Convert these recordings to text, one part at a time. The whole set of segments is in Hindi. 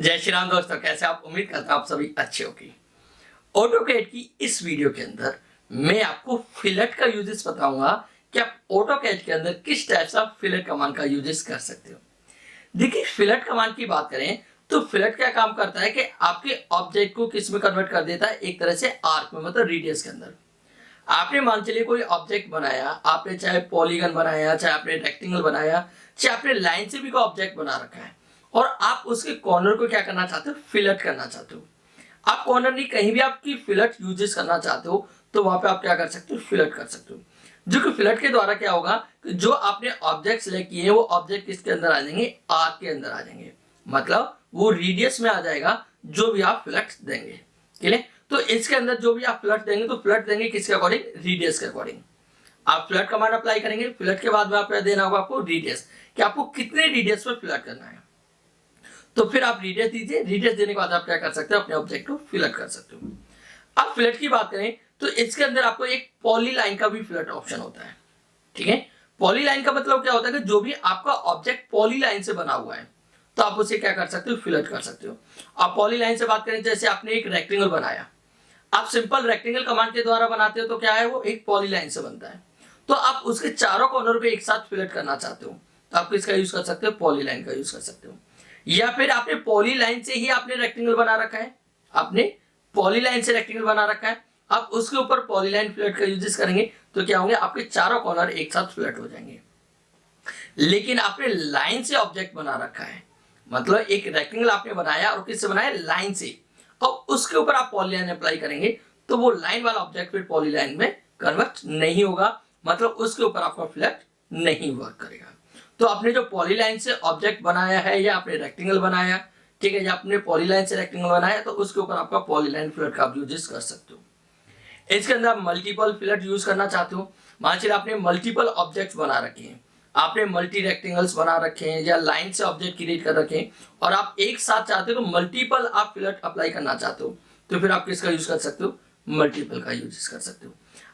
जय श्री राम दोस्तों, कैसे आप? उम्मीद करता हूं आप सभी अच्छे होंगे। ऑटोकैड की इस वीडियो के अंदर मैं आपको फिलेट का यूजेस बताऊंगा कि आप ऑटोकैड के अंदर किस टाइप से फिलेट कमांड का यूजेस कर सकते हो। देखिए, फिलेट कमांड की बात करें तो फिलेट क्या काम करता है कि आपके ऑब्जेक्ट को किस में कन्वर्ट कर देता है, एक तरह से आर्क में, मतलब रेडियस के अंदर। आपने मान चलिए कोई ऑब्जेक्ट बनाया, आपने चाहे पॉलीगन बनाया, चाहे आपने रेक्टेंगल बनाया, चाहे आपने लाइन से भी कोई ऑब्जेक्ट बना रखा है और आप उसके कॉर्नर को क्या करना चाहते हो, फिलेट करना चाहते हो। आप कॉर्नर नहीं, कहीं भी आपकी फिलेट यूजेस करना चाहते हो तो वहां पे आप क्या कर सकते हो, फिलेट कर सकते हो। जो कि फिलेट के द्वारा क्या होगा कि जो आपने ऑब्जेक्ट सिलेक्ट किए हैं वो ऑब्जेक्ट किसके अंदर आ जाएंगे, आर्क के अंदर आ जाएंगे, मतलब वो रेडियस में आ जाएगा जो भी आप फिलेट देंगे। ठीक है, तो इसके अंदर जो भी आप फिलेट देंगे तो फिलेट देंगे किसके अकॉर्डिंग, रेडियस के अकॉर्डिंग। आप फिलेट कमांड अप्लाई करेंगे, फिलेट के बाद में आप देना होगा आपको रेडियस, कि आपको कितने रेडियस पर फिलेट करना है। तो फिर आप रेडियस दीजिए, रेडियस देने के बाद आप क्या कर सकते हो, अपने ऑब्जेक्ट को फिलेट कर सकते हो। अब फिलेट की बात करें तो इसके अंदर आपको एक पॉलीलाइन का भी फिलेट ऑप्शन होता है। ठीक है, पॉलीलाइन का मतलब क्या होता है कि जो भी आपका ऑब्जेक्ट पॉलीलाइन से बना हुआ है तो आप उसे क्या कर सकते हो, फिलेट कर सकते हो। आप पॉलीलाइन से बात करें, जैसे आपने एक रेक्टेंगल बनाया, आप सिंपल रेक्टेंगल कमांड के द्वारा बनाते हो तो क्या है, वो एक पॉलीलाइन से बनता है। तो आप उसके चारों कॉर्नर पे एक साथ फिलेट करना चाहते हो तो आप किसका यूज कर सकते हो, पॉलीलाइन का यूज कर सकते हो। या फिर आपने पॉलीलाइन से ही आपने रेक्टेंगल बना रखा है, आपने पॉलीलाइन से रेक्टेंगल बना रखा है, आप उसके ऊपर पॉलीलाइन फिलेट का यूजेस करेंगे तो क्या होंगे, आपके चारों कॉर्नर एक साथ फिलेट हो जाएंगे। लेकिन आपने लाइन से ऑब्जेक्ट बना रखा है, मतलब एक रेक्टेंगल आपने बनाया और किससे बनाया, लाइन से, और उसके ऊपर आप पॉलीलाइन अप्लाई करेंगे तो वो लाइन वाला ऑब्जेक्ट फिर पॉलीलाइन में कन्वर्ट नहीं होगा, मतलब उसके ऊपर आपका फिलेट नहीं वर्क करेगा। तो आपने जो पॉलीलाइन से ऑब्जेक्ट बनाया है या आपने रेक्टेंगल बनाया, ठीक है, या आपने पॉलीलाइन से रेक्टेंगल बनाया तो उसके ऊपर आपका पॉलीलाइन फिलेट का आप यूजेस कर सकते हो। इसके अंदर आप मल्टीपल फिलेट यूज करना चाहते हो, मान चलिए आपने मल्टीपल ऑब्जेक्ट्स बना रखे हैं, आपने मल्टी रेक्टेंगल्स बना रखे हैं या लाइन से ऑब्जेक्ट क्रिएट कर रखे हैं और आप एक साथ चाहते हो तो मल्टीपल आप फिलेट अप्लाई करना चाहते हो तो फिर आप किसका यूज कर सकते हो, मल्टीपल का यूज कर सकते हो।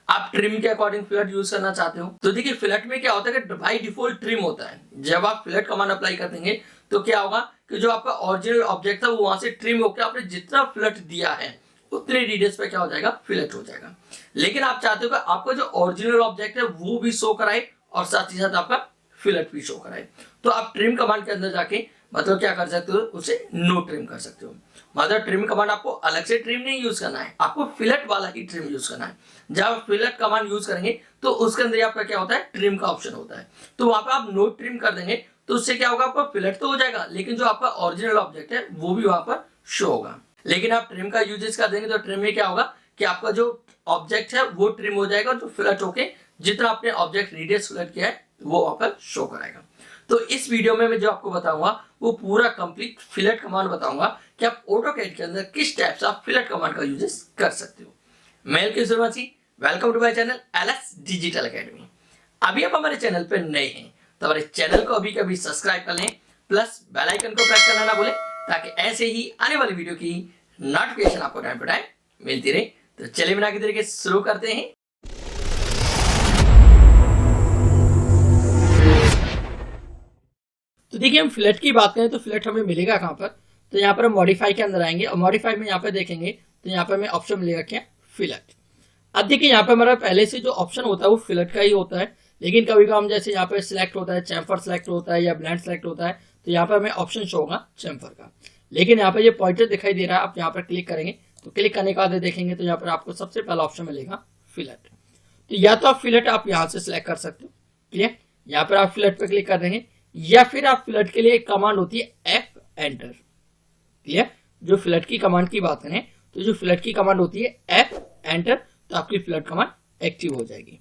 आप ट्रिम के अकॉर्डिंग फिलेट यूज करना चाहते हो तो देखिए, फिलेट में क्या होता है कि बाय डिफॉल्ट ट्रिम होता है। जब आप फिलेट कमांड अप्लाई कर देंगे तो क्या होगा कि जो आपका ओरिजिनल ऑब्जेक्ट था वो वहां से ट्रिम होकर आपने जितना फिलेट दिया है उतने रेडियस पे क्या हो जाएगा, फिलेट हो जाएगा। लेकिन आप चाहते हो कि आपका जो ओरिजिनल ऑब्जेक्ट है वो भी शो कराए और साथ ही साथ आपका फिलेट भी शो कराए, तो आप ट्रिम कमांड के अंदर जाके मतलब क्या कर सकते हो, उसे नो ट्रिम कर सकते हो। मतलब ट्रिम कमांड आपको अलग से ट्रिम नहीं यूज करना है, आपको फिलेट वाला ही ट्रिम यूज करना है। जब आप फिलेट कमांड यूज करेंगे तो उसके अंदर आपका क्या होता है, ट्रिम का ऑप्शन होता है, तो वहां पे आप नो ट्रिम कर देंगे तो उससे क्या होगा, आपका फिलेट तो हो जाएगा लेकिन जो आपका ओरिजिनल ऑब्जेक्ट है वो भी वहां पर शो होगा। लेकिन आप ट्रिम का यूजेस कर देंगे तो ट्रिम में क्या होगा कि आपका जो ऑब्जेक्ट है वो ट्रिम हो जाएगा, जो फिलेट होके जितना आपने ऑब्जेक्ट रेडियस फिलेट किया है वो वहां पर शो कराएगा। तो इस वीडियो में मैं जो आपको बताऊंगा वो पूरा कंप्लीट फिलेट कमांड बताऊंगा कि आप ऑटोकैड के अंदर किस टाइप से आप फिलेट कमांड का यूजेस कर सकते हो। मेल की शुरुआत, welcome to my channel LS digital academy. अभी आप हमारे चैनल पर नए हैं तो हमारे चैनल को अभी कभी सब्सक्राइब कर लें, प्लस बेल आइकन को प्रेस करना ना भूलें ताकि ऐसे ही आने वाली वीडियो की नोटिफिकेशन आपको टाइम टू टाइम मिलती रहे। तो चलिए बिना किसी तरीके शुरू करते हैं। तो देखिए, हम फिलेट की बात करें तो फिलेट हमें मिलेगा कहां पर, तो यहाँ पर हम मॉडिफाई के अंदर आएंगे और मॉडिफाई में यहाँ पे देखेंगे तो यहाँ पे हमें ऑप्शन मिलेगा क्या, फिलेट। अब देखिए, यहाँ पे हमारा पहले से जो ऑप्शन होता है वो फिलेट का ही होता है, लेकिन कभी कभी हम जैसे यहाँ पे सिलेक्ट होता है, चैम्फर सिलेक्ट होता है या ब्लेंड सिलेक्ट होता है तो यहाँ पे हमें ऑप्शन शो होगा चैम्फर का। लेकिन यहाँ पे ये पॉइंटर दिखाई दे रहा है, आप यहाँ पर क्लिक करेंगे तो क्लिक करने के बाद देखेंगे तो यहाँ पर आपको सबसे पहला ऑप्शन मिलेगा फिलेट। तो या तो आप फिलेट आप यहाँ से सिलेक्ट कर सकते हो, क्लियर, यहाँ पर आप फिलेट पे क्लिक कर देंगे, या फिर आप फिलेट के लिए एक कमांड होती है एफ एंटर, क्लियर। जो फिलेट की कमांड की बात करें तो जो फिलेट की कमांड होती है एफ एंटर, तो आपकी फिलेट कमांड एक्टिव हो जाएगी।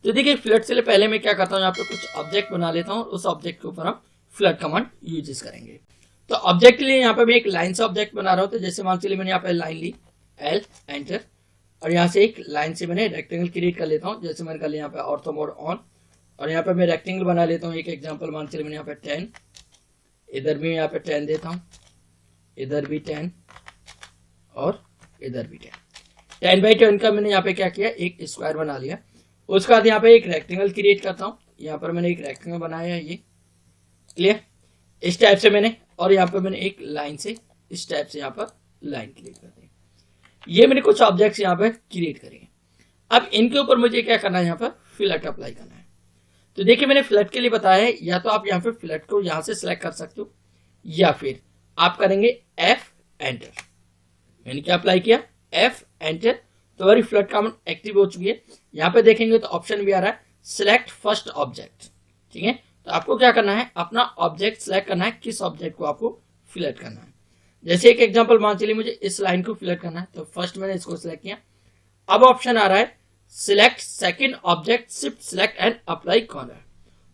तो देखिए, फिलेट से पहले मैं क्या करता हूँ, यहाँ पे कुछ ऑब्जेक्ट बना लेता हूँ और उस ऑब्जेक्ट के ऊपर हम फिलेट कमांड यूजेस करेंगे। तो ऑब्जेक्ट के लिए यहाँ पे मैं एक लाइन से ऑब्जेक्ट बना रहा हूँ, तो जैसे मान चलिए मैंने यहाँ पे लाइन ली, एल एंटर, और यहाँ से एक लाइन से मैंने रेक्टेंगल क्रिएट कर लेता हूँ, जैसे मैंने कर लिया यहाँ पे ऑर्थो मोड ऑन, और यहाँ पे मैं रेक्टेंगल बना लेता हूँ। एक एग्जांपल मान चलिए मैंने यहाँ पे 10, इधर भी यहाँ पे 10 देता हूँ, इधर भी 10 और इधर भी 10 बाई 10 का मैंने यहाँ पे क्या किया, एक स्क्वायर बना लिया। उसके बाद यहाँ पे एक रेक्टेंगल क्रिएट करता हूँ, यहाँ पर मैंने एक रेक्टेंगल बनाया है, ये क्लियर, इस टाइप से मैंने, और यहाँ पे मैंने एक लाइन से इस टाइप से यहाँ पर लाइन क्रिएट कर दें। ये मैंने कुछ ऑब्जेक्ट्स यहाँ पर क्रिएट करे। अब इनके ऊपर मुझे क्या करना है, यहाँ पर फिलट अप्लाई करना है। तो देखिए मैंने फिलट के लिए बताया है, या तो आप यहाँ पे फिलट को यहाँ से सिलेक्ट कर सकते हो या फिर आप करेंगे F एंटर। मैंने क्या अप्लाई किया, F एंटर, तो हमारी फिलट कमांड एक्टिव हो चुकी है। यहाँ पे देखेंगे तो ऑप्शन भी आ रहा है सिलेक्ट फर्स्ट ऑब्जेक्ट। ठीक है, तो आपको क्या करना है, अपना ऑब्जेक्ट सिलेक्ट करना है, किस ऑब्जेक्ट को आपको फिलट करना है। जैसे एक एग्जांपल मान चलिए मुझे इस लाइन को फिलट करना है, तो फर्स्ट मैंने इसको सिलेक्ट किया। अब ऑप्शन आ रहा है select second object, shift select and apply corner.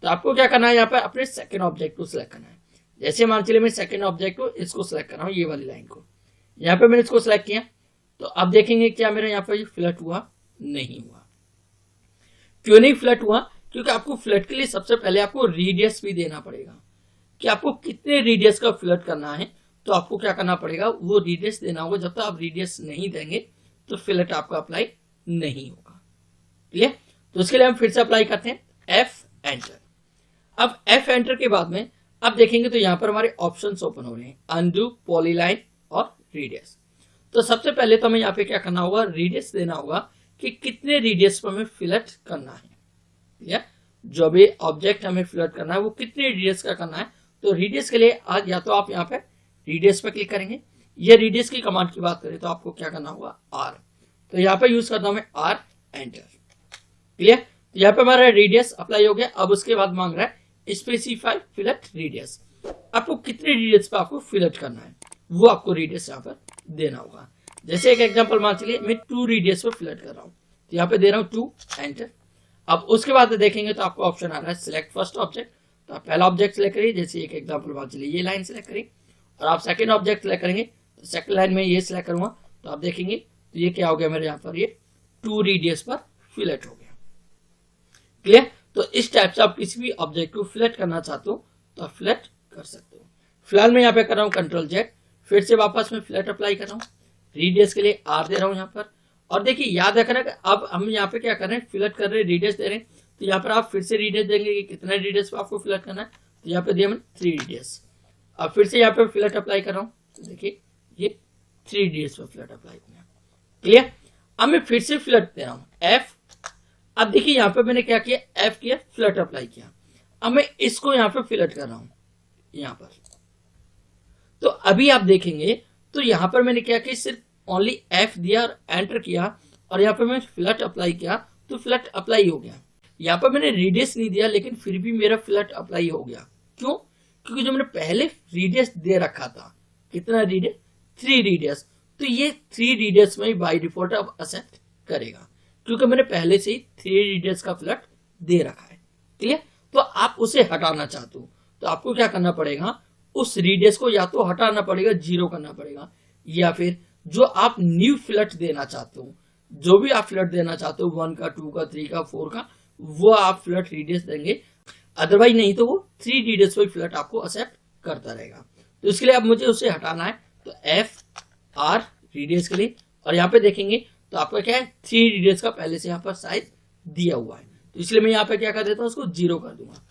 तो आपको क्या करना है, यहाँ पे अपने सेकंड ऑब्जेक्ट को सिलेक्ट करना है। जैसे मान चलिए मैं सेकंड ऑब्जेक्ट को इसको सिलेक्ट कर रहा हूँ, ये वाली लाइन को, यहाँ पे मैंने इसको सिलेक्ट किया। तो अब देखेंगे क्या मेरा यहाँ पर फ्लट हुआ, नहीं हुआ। क्यों नहीं फ्लट हुआ, क्योंकि आपको फ्लट के लिए सबसे पहले आपको रेडियस भी देना पड़ेगा कि आपको कितने रेडियस का फ्लट करना है। तो आपको क्या करना पड़ेगा, वो रेडियस देना होगा। जब तक आप रेडियस नहीं देंगे तो फ्लट आपका अप्लाई नहीं होगा। क्लियर, तो उसके लिए हम फिर से अप्लाई करते हैं F एंटर। अब F एंटर के बाद में अब देखेंगे तो यहाँ पर हमारे ऑप्शंस ओपन हो रहे हैं, अनडू, पॉलीलाइन और रेडियस। तो सबसे पहले तो हमें यहाँ पे क्या करना होगा, रेडियस देना होगा कि कितने रेडियस पर हमें फिलट करना है, या जो भी ऑब्जेक्ट हमें फिलट करना है वो कितने रेडियस का करना है। तो रेडियस के लिए आज या तो आप यहाँ पे रेडियस पे क्लिक करेंगे, या रेडियस की कमांड की बात करें तो आपको क्या करना होगा, R। तो यहाँ पे यूज करता हूं मैं R एंटर। क्लियर, तो यहाँ पे हमारा रेडियस अप्लाई हो गया। अब उसके बाद मांग रहा है स्पेसिफाई फिलट रेडियस। आपको कितने रेडियस पे आपको फिलट करना है वो आपको रेडियस यहाँ पर देना होगा। जैसे एक एग्जांपल मान चलिए मैं 2 रेडियस पे फिलट कर रहा हूँ, तो यहाँ पे दे रहा हूँ 2 एंटर। अब उसके बाद देखेंगे तो आपको ऑप्शन आ रहा है सिलेक्ट फर्स्ट ऑब्जेक्ट। तो आप पहला ऑब्जेक्ट सिलेक्ट करिए, जैसे एक एग्जांपल मान चलिए ये लाइन सिलेक्ट करिए, और आप सेकंड ऑब्जेक्ट सिलेक्ट करेंगे तो सेकंड लाइन में ये सिलेक्ट करूंगा। तो आप देखेंगे तो ये क्या हो गया मेरे यहाँ पर, ये 2 रेडियस पर फिलट हो गया। क्लियर, तो इस टाइप से आप किसी भी ऑब्जेक्ट को फिलट करना चाहते हो तो आप फिलट कर सकते हो। फिलहाल मैं यहाँ पे कर रहा हूँ कंट्रोल Z, फिर से वापस मैं फिलट अप्लाई कर रहा हूँ। रेडियस के लिए R दे रहा हूँ यहाँ पर। और देखिए याद रखना कि अब हम यहाँ पे क्या कर रहे हैं, फिलट कर रहे हैं, रेडियस दे रहे हैं। तो यहाँ पर आप फिर से रेडियस देंगे कि कितना रेडियस पे आपको फिलट करना है। तो यहाँ पे दिया मैंने 3 रेडियस। अब फिर से यहाँ पे फिलट अप्लाई कर रहा हूँ, तो देखिए ये 3 रेडियस पे फिलट अप्लाई किया। क्लियर, अब मैं फिर से फिलट दे रहा हूँ F। अब देखिए यहाँ पे मैंने क्या किया, F किया, फिलट अप्लाई किया। अब मैं इसको यहाँ पे फिलट कर रहा हूँ यहाँ पर। तो अभी आप देखेंगे तो यहाँ पर मैंने क्या किया, सिर्फ ओनली F दिया और एंटर किया, और यहाँ पे मैं फिलट अप्लाई किया तो फिलट अप्लाई हो गया। यहाँ पर मैंने रेडियस नहीं दिया लेकिन फिर भी मेरा फिलट अप्लाई हो गया। क्यों, क्योंकि जो मैंने पहले रेडियस दे रखा था, कितना रेडियस, 3 रेडियस, तो ये 3 रेडियस में ही बाय डिफॉल्ट अब एक्सेप्ट करेगा, क्योंकि मैंने पहले से ही 3 रेडियस का फिलट दे रखा है। क्लियर, तो आप उसे हटाना चाहते हो तो आपको क्या करना पड़ेगा, उस रेडियस को या तो हटाना पड़ेगा, 0 करना पड़ेगा, या फिर जो आप न्यू फिलट देना चाहते हो, जो भी आप फिलट देना चाहते हो 1 का, 2 का, 3 का, 4 का, वो आप फिलट रेडियस देंगे। अदरवाइज नहीं तो वो 3 रेडियस पर फिलट आपको एक्सेप्ट करता रहेगा। तो इसके लिए अब मुझे उसे हटाना है, तो F R रेडियस के लिए, और यहाँ पे देखेंगे तो आपका क्या है, 3 रेडियस का पहले से यहाँ पर साइज दिया हुआ है। तो इसलिए मैं यहाँ पे क्या कर देता हूँ, उसको 0 कर दूंगा।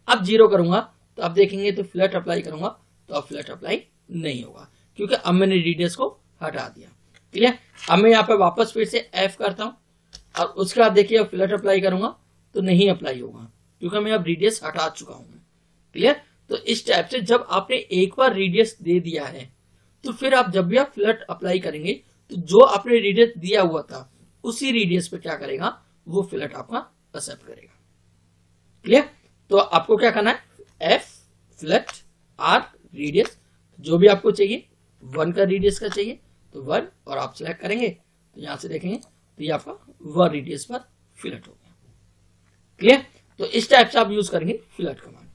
अब 0 करूंगा तो आप देखेंगे तो फिलट अप्लाई करूंगा तो अब फिलट अप्लाई नहीं होगा, क्योंकि अब मैंने रेडियस को हटा दिया। क्लियर, अब मैं यहाँ पे वापस फिर से F करता हूँ, और उसके बाद देखिए फिलट अप्लाई करूंगा तो नहीं अप्लाई होगा, क्योंकि मैं अब रेडियस हटा चुका हूं। क्लियर, तो इस टाइप से जब आपने एक बार रेडियस दे दिया है तो फिर आप जब भी आप फिलट अप्लाई करेंगे तो जो आपने रेडियस दिया हुआ था उसी रेडियस पे क्या करेगा, वो फिलट आपका एक्सेप्ट करेगा। क्लियर, तो आपको क्या करना है, F फिलट R रेडियस, जो भी आपको चाहिए, 1 का रेडियस का चाहिए तो 1, और आप सिलेक्ट करेंगे तो यहां से देखेंगे तो ये आपका 1 रेडियस पर फिलट हो गया। क्लियर, तो इस टाइप से आप यूज करेंगे फिलट कमांड।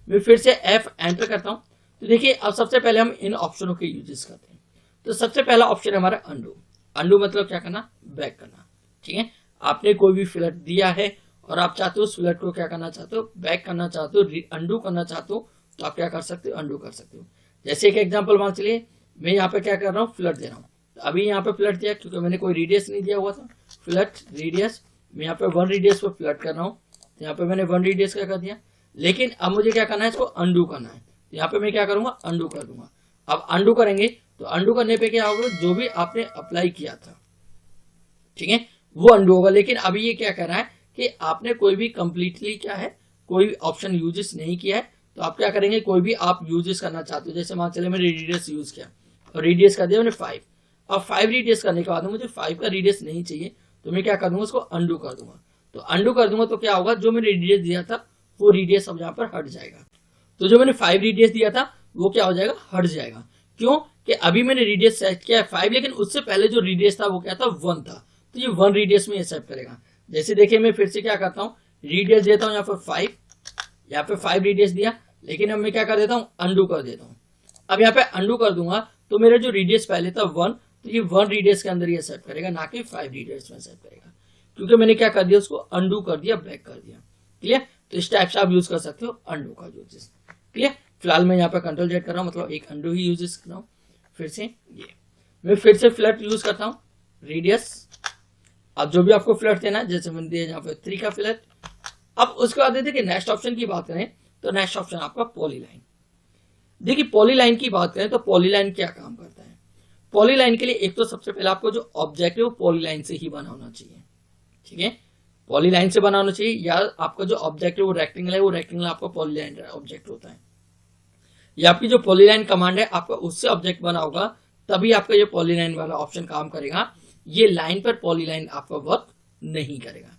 मैं फिर से F एंटर करता हूं, तो देखिए अब सबसे पहले हम इन ऑप्शनों के यूजेस करते हैं। तो सबसे पहला ऑप्शन है हमारा अंडू। अंडू मतलब क्या करना, बैक करना। ठीक है, आपने कोई भी फिलट दिया है और आप चाहते हो उस फिलट को क्या करना चाहते हो, बैक करना चाहते हो, अंडू करना चाहते हो, तो आप क्या कर सकते हो, अंडू कर सकते हो। जैसे एक एग्जांपल मान चलिए मैं यहाँ पे क्या कर रहा हूँ, फिलट दे रहा हूँ। तो अभी यहाँ पे फिलट दिया क्योंकि मैंने कोई रेडियस नहीं दिया हुआ था, फिलट रेडियस, मैं यहाँ पे 1 रेडियस पर फिलट कर रहा हूँ। तो यहाँ पे मैंने 1 रेडियस का कर दिया, लेकिन अब मुझे क्या करना है, इसको अंडू करना है। तो यहाँ पे मैं क्या करूंगा, अंडू कर दूंगा। अब अंडू करेंगे तो अंडू करने पे क्या होगा, जो भी आपने अप्लाई किया था, ठीक है, वो अंडू होगा। लेकिन अभी ये क्या कर रहा है कि आपने कोई भी कंप्लीटली क्या है, कोई ऑप्शन यूजेस नहीं किया है। तो आप क्या करेंगे, कोई भी आप यूजेस करना चाहते हो, जैसे मान चले मैंने रेडियस यूज किया और रेडियस कर दिया मैंने 5। अब 5 रेडियस करने के बाद मुझे 5 का रेडियस नहीं चाहिए, तो मैं क्या कर दूंगा, उसको अंडू कर दूंगा। तो अंडू कर दूंगा तो क्या होगा, जो मैंने रेडियस दिया था वो रेडियस अब यहाँ पर हट जाएगा। तो जो मैंने 5 रेडियस दिया था वो क्या हो जाएगा, हट जाएगा। क्यों कि अभी मैंने रेडियस सेट किया है 5, लेकिन उससे पहले जो रेडियस था वो क्या था, 1 था। तो ये 1 रेडियस में एक्सेप्ट करेगा। जैसे देखिए मैं फिर से क्या करता हूँ, रेडियस देता हूँ यहाँ पर 5, यहाँ पे 5 रेडियस दिया, लेकिन अब मैं क्या कर देता हूँ, अंडू कर देता हूँ। अब यहाँ पे अंडू कर दूंगा तो मेरा जो रेडियस पहले था 1, तो ये 1 रेडियस के अंदर ही एक्सेप्ट करेगा, ना कि 5 रेडियस में एक्सेप्ट करेगा, क्योंकि मैंने क्या कर दिया, उसको अंडू कर दिया, बैक कर दिया। क्लियर। तो इस टाइप से आप यूज कर सकते हो अंडू का यूजेस। क्लियर। फिलहाल मैं यहाँ पे कंट्रोल जेड कर रहा हूँ, मतलब एक अंडू ही यूजेस कर रहा हूँ। फिर से ये मैं फिर से फ्लैट यूज करता हूँ, रेडियस। अब जो भी आपको फ्लैट देना है, जैसे मैंने दिया यहाँ पे 3 का फ्लैट। अब उसके बाद देखिए नेक्स्ट ऑप्शन की बात करें तो नेक्स्ट ऑप्शन आपका पॉलीलाइन। देखिए पॉलीलाइन की बात करें तो पॉलीलाइन क्या काम करता है। पॉलीलाइन के लिए एक तो सबसे पहले आपको जो ऑब्जेक्ट है वो पॉलीलाइन से ही बना होना चाहिए, ठीक है, पॉलीलाइन से बना होना चाहिए। या आपका जो ऑब्जेक्ट है वो रेक्टेंगल है, वो रेक्टेंगल आपका पॉलीलाइन ऑब्जेक्ट होता है। या आपकी जो पॉलीलाइन कमांड है आपका उससे ऑब्जेक्ट बना होगा, तभी आपका ये पॉलीलाइन वाला ऑप्शन काम करेगा। ये लाइन पर पॉलीलाइन आपका वर्क नहीं करेगा।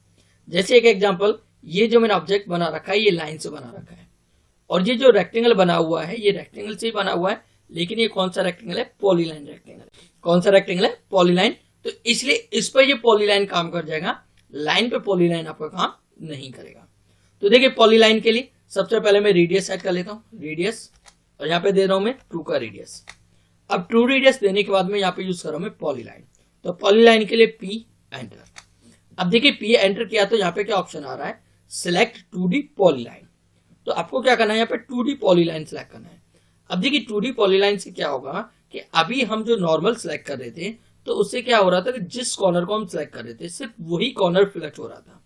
जैसे एक एग्जांपल, ये जो मैंने ऑब्जेक्ट बना रखा है ये लाइन से बना रखा है, और ये जो रेक्टेंगल बना हुआ है ये रेक्टेंगल से ही बना हुआ है, लेकिन ये कौन सा रेक्टेंगल है, पॉलीलाइन रेक्टेंगल। कौन सा रेक्टेंगल है, पॉलीलाइन। तो इसलिए इस पर ये पॉलीलाइन काम कर जाएगा, लाइन पे पॉलीलाइन आपका काम नहीं करेगा। तो देखिए पॉलीलाइन के लिए सबसे पहले मैं रेडियस सेट कर लेता हूँ, रेडियस, और यहाँ पे दे रहा हूं मैं 2 का रेडियस। अब 2 रेडियस देने के बाद में यहाँ पे यूज कर रहा हूं मैं पॉलीलाइन। तो पॉलीलाइन के लिए पी एंटर। अब देखिए पी एंटर किया तो यहाँ पे क्या ऑप्शन आ रहा है, सिलेक्ट 2D पॉलीलाइन। तो आपको क्या करना है, यहाँ पे 2D पॉलीलाइन सिलेक्ट करना है। अब देखिए 2D पॉलीलाइन से क्या होगा कि अभी हम जो नॉर्मल सिलेक्ट कर रहे थे तो उससे क्या हो रहा था कि जिस कॉर्नर को हम सिलेक्ट कर रहे थे सिर्फ वही कॉर्नर फिलेक्ट हो रहा था,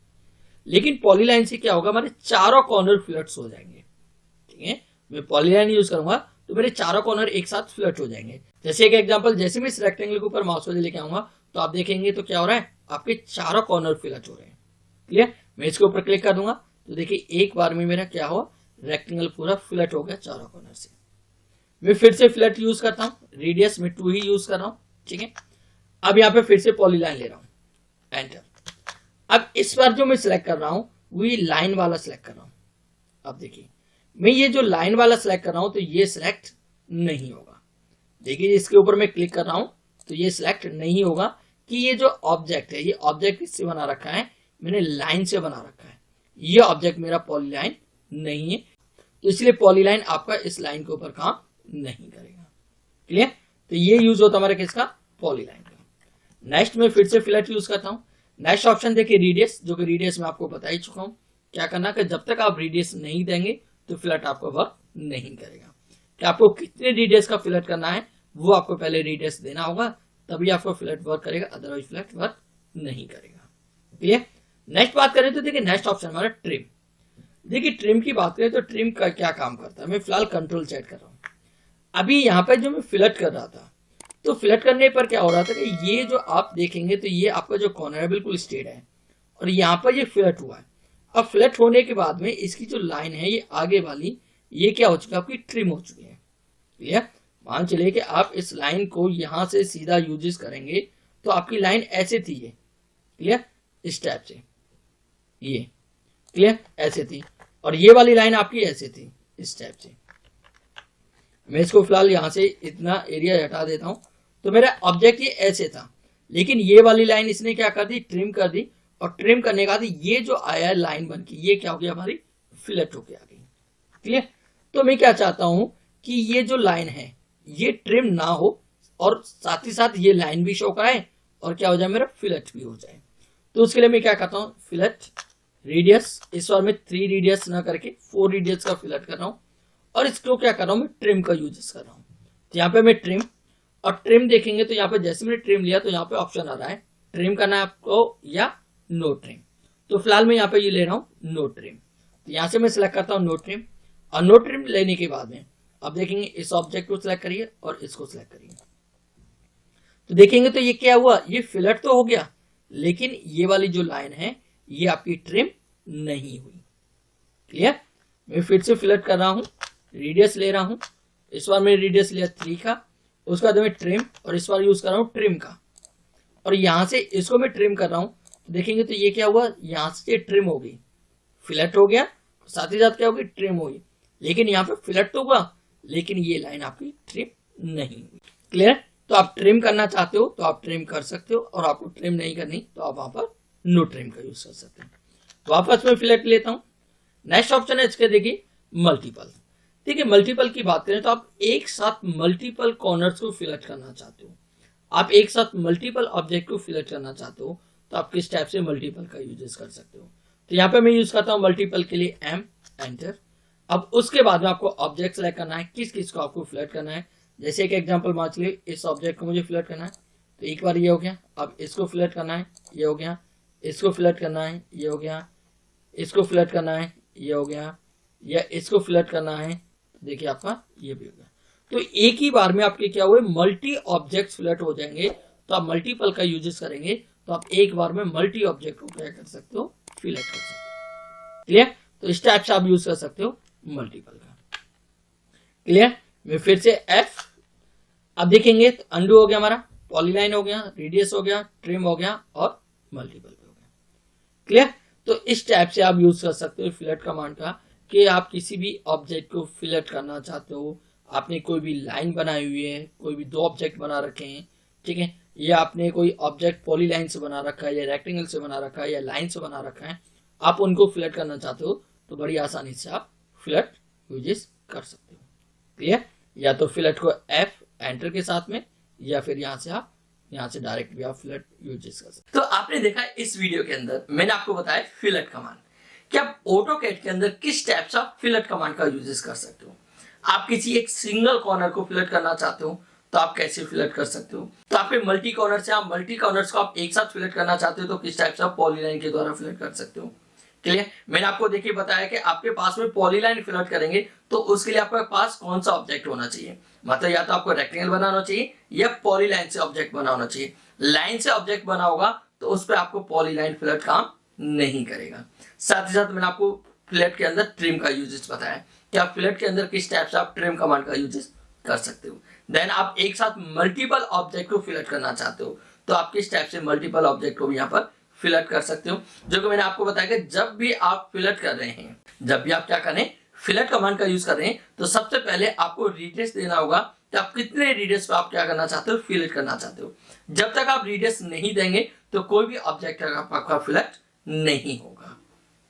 लेकिन पॉलीलाइन से क्या होगा, हमारे चारों कॉर्नर फिलेक्ट हो जाएंगे। ठीक है, मैं पॉलीलाइन यूज करूंगा तो मेरे चारों कॉर्नर एक साथ फ्लट हो जाएंगे। जैसे एक एग्जांपल, जैसे मैं इस रेक्टेंगल के ऊपर माउस वाले लेके आऊंगा तो आप देखेंगे तो क्या हो रहा है, आपके चारों कॉर्नर फ्लट हो रहे हैं। क्लियर। मैं इसके ऊपर क्लिक कर दूंगा तो देखिए एक बार में मेरा क्या हुआ, रेक्टेंगल पूरा फ्लट हो गया चारों कॉर्नर से। मैं फिर से फ्लट यूज करता हूँ, रेडियस में 2 ही यूज कर रहा हूँ, ठीक है। अब यहाँ पे फिर से पॉलीलाइन ले रहा हूँ, एंटर। अब इस बार जो मैं सिलेक्ट कर रहा हूँ वही लाइन वाला सिलेक्ट कर रहा हूँ। अब देखिए मैं ये जो लाइन वाला सिलेक्ट कर रहा हूं तो ये सिलेक्ट नहीं होगा। देखिए इसके ऊपर मैं क्लिक कर रहा हूं तो ये सिलेक्ट नहीं होगा कि ये जो ऑब्जेक्ट है ये ऑब्जेक्ट किससे बना रखा है, मैंने लाइन से बना रखा है। ये ऑब्जेक्ट मेरा पॉलीलाइन नहीं है, तो इसलिए पॉलीलाइन आपका इस लाइन के ऊपर काम नहीं करेगा। क्लियर। तो ये यूज होता हमारा किसका, पॉलीलाइन का। नेक्स्ट में फिर से फिलेट यूज करता हूँ। नेक्स्ट ऑप्शन देखिए रेडियस, जो कि रेडियस में आपको बता ही चुका हूं क्या करना, कि जब तक आप रेडियस नहीं देंगे तो फिलट आपको वर्क नहीं करेगा। कि आपको कितने रेडियस का फिलट करना है वो आपको पहले रेडियस देना होगा, तभी आपको फिलट वर्क करेगा, अदरवाइज फिलट वर्क नहीं करेगा। क्लियर। नेक्स्ट बात करें तो देखिए नेक्स्ट ऑप्शन हमारा ट्रिम। देखिए ट्रिम की बात करें तो ट्रिम का क्या काम करता है, मैं फिलहाल कंट्रोल सेट कर रहा हूं। अभी यहाँ पर जो मैं फिलट कर रहा था तो फिलट करने पर क्या हो रहा था कि ये जो आप देखेंगे तो ये आपका जो कॉर्नर है बिल्कुल स्ट्रेट है और यहाँ पर ये फिलट हुआ है। अब फ्लैट होने के बाद में इसकी जो लाइन है ये आगे वाली ये क्या हो चुकी है, आपकी ट्रिम हो चुकी है। क्लियर। मान चलिए कि आप इस लाइन को यहां से सीधा यूजेस करेंगे तो आपकी लाइन ऐसे थी ये, क्लियर, इस टाइप से ये, क्लियर, ऐसे थी, और ये वाली लाइन आपकी ऐसे थी इस टाइप से। मैं इसको फिलहाल यहां से इतना एरिया हटा देता हूं। तो मेरा ऑब्जेक्ट ये ऐसे था, लेकिन ये वाली लाइन इसने क्या कर दी, ट्रिम कर दी, और ट्रिम करने के बाद ये जो आया है लाइन बन के ये क्या हो गया, हमारी फिलेट होके आ गई। क्लियर। तो मैं क्या चाहता हूं कि ये जो लाइन है ये ट्रिम ना हो और साथ ही साथ ये लाइन भी शो कराए और क्या हो जाए, मेरा फिलेट भी हो जाए। तो उसके लिए मैं क्या करता हूँ, फिलेट रेडियस, इस बार मैं 3 रेडियस ना करके 4 रेडियस का फिलेट कर रहा हूँ, और इसको क्या कर रहा हूँ, मैं ट्रिम का यूज कर रहा हूँ। तो यहाँ पे मैं ट्रिम, और ट्रिम देखेंगे तो यहाँ पे जैसे मैंने ट्रिम लिया तो यहाँ पे ऑप्शन आ रहा है ट्रिम करना है आपको या नो ट्रिम। तो फिलहाल मैं यहाँ पे ये ले रहा हूँ नो ट्रिम। तो यहाँ से मैं सिलेक्ट करता हूँ नो ट्रिम, और नो ट्रिम लेने के बाद में अब देखेंगे इस ऑब्जेक्ट को सिलेक्ट करिए और इसको सिलेक्ट करिए। तो देखेंगे तो ये क्या हुआ, ये फिलट तो हो गया, लेकिन ये वाली जो लाइन है ये आपकी ट्रिम नहीं हुई। क्लियर? मैं फिर से फिलट कर रहा हूं, रेडियस ले रहा हूं, इस बार मैंने रेडियस लिया 3 का, उसके बाद मैं ट्रिम, और इस बार यूज कर रहा हूं ट्रिम का, और यहां से इसको मैं ट्रिम कर रहा हूं। तो देखेंगे तो ये क्या हुआ, यहां से ट्रिम हो गई, फिलट हो गया, साथ ही साथ क्या होगी, ट्रिम होगी, लेकिन यहाँ पे फिलट तो हुआ, लेकिन ये लाइन आपकी ट्रिम नहीं हुई। क्लियर? तो आप ट्रिम करना चाहते हो तो आप ट्रिम कर सकते हो, और आपको ट्रिम नहीं करनी तो आप वहां पर नो ट्रिम का यूज कर सकते हैं। तो वापस मैं फिलट लेता हूं। नेक्स्ट ऑप्शन है इसके, देखिए मल्टीपल। देखिए मल्टीपल की बात करें तो आप एक साथ मल्टीपल कॉर्नर्स को फिलट करना चाहते हो, आप एक साथ मल्टीपल ऑब्जेक्ट को फिलट करना चाहते हो, तो आप किस टाइप से मल्टीपल का यूज कर सकते हो। तो यहाँ पे मैं यूज करता हूँ मल्टीपल के लिए एम, एंटर। अब उसके बाद में आपको ऑब्जेक्ट सेलेक्ट करना है, किस किस को आपको फिलट करना है। जैसे एक एग्जांपल मान लीजिए, इस ऑब्जेक्ट को मुझे फिलट करना है, तो एक बार ये हो गया, अब इसको फिलट करना है, ये हो गया, इसको फिलट करना है, ये हो गया, इसको फिलट करना है, ये हो गया, या इसको फिलट करना है, देखिए आपका ये भी हो गया। तो एक ही बार में आपके क्या हुए, मल्टी ऑब्जेक्ट फिलट हो जाएंगे। तो आप मल्टीपल का यूजेस करेंगे तो आप एक बार में मल्टी ऑब्जेक्ट को क्या कर सकते हो, फिलट कर सकते हो। क्लियर? तो इस टाइप से आप यूज कर सकते हो मल्टीपल का। क्लियर? मैं फिर से एफ, अब देखेंगे तो अंडू हो गया हमारा, पॉलीलाइन हो गया, रेडियस हो गया, ट्रिम हो गया, और मल्टीपल हो गया। क्लियर? तो इस टाइप से आप यूज कर सकते हो फिलट कमांड का, कि आप किसी भी ऑब्जेक्ट को फिलट करना चाहते हो। आपने कोई भी लाइन बनाई हुई है, कोई भी 2 ऑब्जेक्ट बना रखे हैं, ठीक है, या आपने कोई ऑब्जेक्ट पॉलीलाइन से बना रखा है, या रेक्टेंगल से बना रखा है, या लाइन से बना रखा है, आप उनको फिलट करना चाहते हो तो बड़ी आसानी से आप फिलट यूजेस कर सकते हो। क्लियर? या तो फिलट को एफ एंटर के साथ में, या फिर यहाँ से डायरेक्ट भी आप फिलट यूजेस कर सकते हो। तो आपने देखा इस वीडियो के अंदर मैंने आपको बताया फिलट कमांड, कि आप ऑटोकैड के अंदर किस टाइप से फिलट कमांड का यूजेस कर सकते हो। आप किसी एक सिंगल कॉर्नर को फिलट करना चाहते हो तो आप कैसे फिलट कर सकते हो। तो आपके मल्टी कॉर्नर से आप मल्टी कॉर्नर्स को आप एक साथ फिलट करना चाहते हो तो किस टाइप से आप पॉलीलाइन के द्वारा फिलट कर सकते हो। क्लियर? मैंने आपको देखिए बताया कि आपके पास में पॉलीलाइन फिलट करेंगे तो उसके लिए आपके पास कौन सा ऑब्जेक्ट होना चाहिए, मतलब या तो आपको रेक्टेंगल बनाना चाहिए या पॉलीलाइन से ऑब्जेक्ट बनाना चाहिए। लाइन से ऑब्जेक्ट बना होगा तो उस पर आपको पॉलीलाइन फिलट काम नहीं करेगा। साथ ही साथ मैंने आपको फिलट के अंदर ट्रिम का यूजेस बताया कि आप फिलट के अंदर किस टाइप से आप ट्रिम कमांड का यूजेस कर सकते हो। देन आप एक साथ मल्टीपल ऑब्जेक्ट को फिलट करना चाहते हो तो आप किस टाइप से मल्टीपल ऑब्जेक्ट को भी यहाँ पर फिलट कर सकते हो। जो कि मैंने आपको बताया कि जब भी आप फिलट कर रहे हैं, जब भी आप क्या करें, फिलट कमांड का यूज कर रहे हैं, तो सबसे पहले आपको रेडियस देना होगा कि आप कितने रेडियस पे आप क्या करना चाहते हो, फिलट करना चाहते हो। जब तक आप रेडियस नहीं देंगे तो कोई भी ऑब्जेक्ट आपका फिलट नहीं होगा।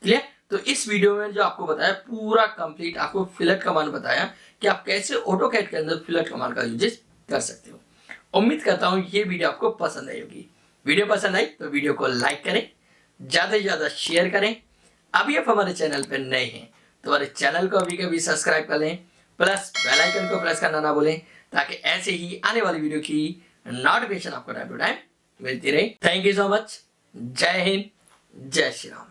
क्लियर? तो इस वीडियो में जो आपको बताया पूरा कंप्लीट आपको फिलट कमांड बताया कि आप कैसे ऑटोकैड के अंदर फिलट कमांड का यूज कर सकते हो। उम्मीद करता हूं ये वीडियो आपको पसंद आई होगी। वीडियो पसंद आई तो वीडियो को लाइक करें, ज्यादा से ज्यादा शेयर करें। अभी आप हमारे चैनल पर नए हैं तो हमारे चैनल को अभी कभी सब्सक्राइब कर लें, प्लस बेल आइकन को प्रेस करना ना भूलें, ताकि ऐसे ही आने वाली वीडियो की नोटिफिकेशन आपको टाइम टू टाइम मिलती रहे। Thank you so much. जय हिंद, जय श्री राम।